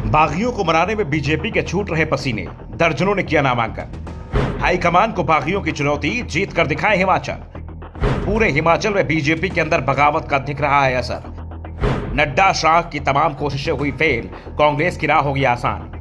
बागियों को मनाने में बीजेपी के छूट रहे पसीने, दर्जनों ने किया नामांकन। हाईकमान को बागियों की चुनौती, जीत कर दिखाए हिमाचल। पूरे हिमाचल में बीजेपी के अंदर बगावत का दिख रहा है असर। नड्डा शाह की तमाम कोशिशें हुई फेल, कांग्रेस की राह होगी आसान।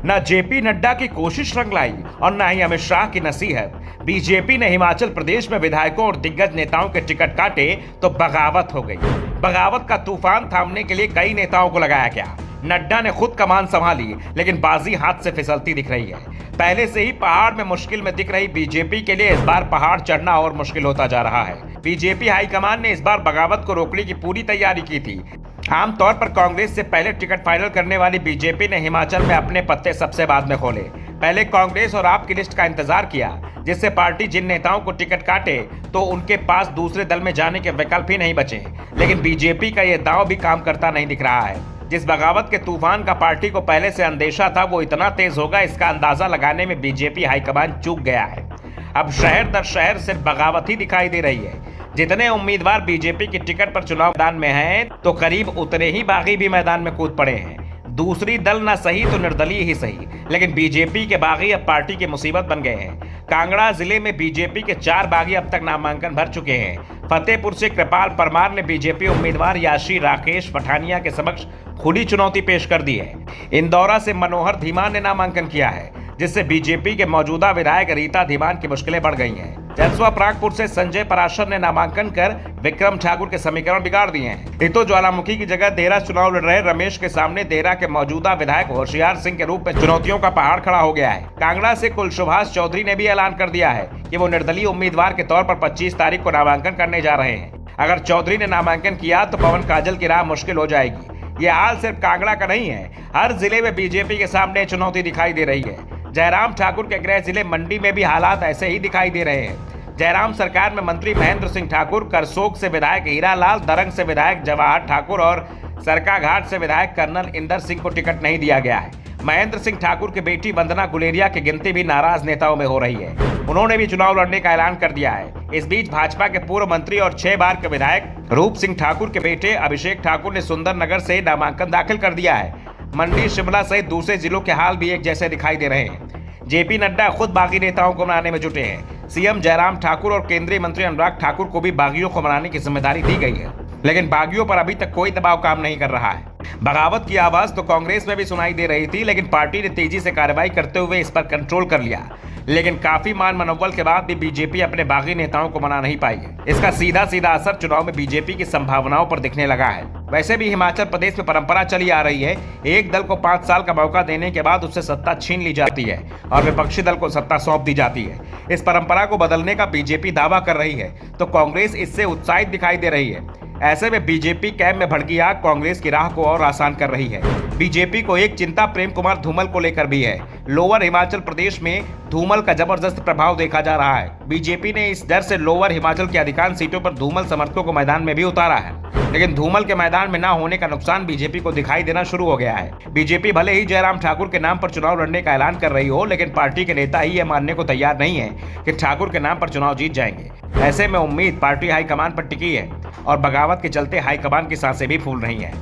न जेपी नड्डा की कोशिश रंग लाई और न ही अमित शाह की नसीहत। बीजेपी ने हिमाचल प्रदेश में विधायकों और दिग्गज नेताओं के टिकट काटे तो बगावत हो गई। बगावत का तूफान थामने के लिए कई नेताओं को लगाया गया। नड्डा ने खुद कमान संभाली, लेकिन बाजी हाथ से फिसलती दिख रही है। पहले से ही पहाड़ में मुश्किल में दिख रही बीजेपी के लिए इस बार पहाड़ चढ़ना और मुश्किल होता जा रहा है। बीजेपी हाईकमान ने इस बार बगावत को रोकने की पूरी तैयारी की थी। आमतौर पर कांग्रेस से पहले टिकट फाइनल करने वाली बीजेपी ने हिमाचल में अपने पत्ते सबसे बाद में खोले। पहले कांग्रेस और आप की लिस्ट का इंतजार किया, जिससे पार्टी जिन नेताओं को टिकट काटे तो उनके पास दूसरे दल में जाने के विकल्प ही नहीं बचे। लेकिन बीजेपी का यह दांव भी काम करता नहीं दिख रहा है। जिस बगावत के तूफान का पार्टी को पहले से अंदेशा था, वो इतना तेज होगा, इसका अंदाजा लगाने में बीजेपी हाईकमान चूक गया है। अब शहर दर शहर सिर्फ बगावत ही दिखाई दे रही है। जितने उम्मीदवार बीजेपी की टिकट पर चुनाव मैदान में हैं, तो करीब उतने ही बागी भी मैदान में कूद पड़े हैं। दूसरी दल ना सही तो निर्दलीय ही सही, लेकिन बीजेपी के बागी अब पार्टी की मुसीबत बन गए हैं। कांगड़ा जिले में बीजेपी के 4 बागी अब तक नामांकन भर चुके हैं। फतेहपुर से कृपाल परमार ने बीजेपी उम्मीदवार याशी राकेश पठानिया के समक्ष खुली चुनौती पेश कर दी है। इंदौरा से मनोहर धीमान ने नामांकन किया है, जिससे बीजेपी के मौजूदा विधायक रीता धीमान की मुश्किलें बढ़ गई हैं। जसवा परागपुर से संजय पराशर ने नामांकन कर विक्रम ठाकुर के समीकरण बिगाड़ दिए हैं। इतो ज्वालामुखी की जगह देरा चुनाव लड़ रहे रमेश के सामने देरा के मौजूदा विधायक होशियार सिंह के रूप में चुनौतियों का पहाड़ खड़ा हो गया है। कांगड़ा से कुलसुभाष चौधरी ने भी ऐलान कर दिया है कि वो निर्दलीय उम्मीदवार के तौर पर 25 तारीख को नामांकन करने जा रहे हैं। अगर चौधरी ने नामांकन किया तो पवन काजल की राह मुश्किल हो जाएगी। ये हाल सिर्फ कांगड़ा का नहीं है, हर जिले में बीजेपी के सामने चुनौती दिखाई दे रही है। जयराम ठाकुर के गृह जिले मंडी में भी हालात ऐसे ही दिखाई दे रहे हैं। जयराम सरकार में मंत्री महेंद्र सिंह ठाकुर, करसोग से विधायक हीरालाल, दरंग से विधायक जवाहर ठाकुर और सरकाघाट से विधायक कर्नल इंदर सिंह को टिकट नहीं दिया गया है। महेंद्र सिंह ठाकुर की बेटी वंदना गुलेरिया की गिनती भी नाराज नेताओं में हो रही है। उन्होंने भी चुनाव लड़ने का ऐलान कर दिया है। इस बीच भाजपा के पूर्व मंत्री और 6 बार के विधायक रूप सिंह ठाकुर के बेटे अभिषेक ठाकुर ने सुंदरनगर से नामांकन दाखिल कर दिया है। मंडी, शिमला सहित दूसरे जिलों के हाल भी एक जैसे दिखाई दे रहे हैं। जेपी नड्डा खुद बागी नेताओं को मनाने में जुटे हैं। सीएम जयराम ठाकुर और केंद्रीय मंत्री अनुराग ठाकुर को भी बागियों को मनाने की जिम्मेदारी दी गई है, लेकिन बागियों पर अभी तक कोई दबाव काम नहीं कर रहा है। बगावत की आवाज तो कांग्रेस में भी सुनाई दे रही थी, लेकिन पार्टी ने तेजी से कार्रवाई करते हुए इस पर कंट्रोल कर लिया। लेकिन काफी मान मनोबल के बाद भी बीजेपी अपने बागी नेताओं को मना नहीं पाई है। इसका सीधा सीधा असर चुनाव में बीजेपी की संभावनाओं पर दिखने लगा है। वैसे भी हिमाचल प्रदेश में परंपरा चली आ रही है, एक दल को 5 साल का मौका देने के बाद उससे सत्ता छीन ली जाती है और विपक्षी दल को सत्ता सौंप दी जाती है। इस परंपरा को बदलने का बीजेपी दावा कर रही है, तो कांग्रेस इससे उत्साहित दिखाई दे रही है। ऐसे में बीजेपी कैंप में भड़की आग कांग्रेस की राह को और आसान कर रही है। बीजेपी को एक चिंता प्रेम कुमार धूमल को लेकर भी है। लोअर हिमाचल प्रदेश में धूमल का जबरदस्त प्रभाव देखा जा रहा है। बीजेपी ने इस डर से लोअर हिमाचल की अधिकांश सीटों पर धूमल समर्थकों को मैदान में भी उतारा है, लेकिन धूमल के मैदान में न होने का नुकसान बीजेपी को दिखाई देना शुरू हो गया है। बीजेपी भले ही जयराम ठाकुर के नाम पर चुनाव लड़ने का ऐलान कर रही हो, लेकिन पार्टी के नेता ही यह मानने को तैयार नहीं है कि ठाकुर के नाम पर चुनाव जीत जाएंगे। ऐसे में उम्मीद पार्टी हाईकमान पर टिकी है और बगावत के चलते हाईकमान की सांसें भी फूल रही हैं।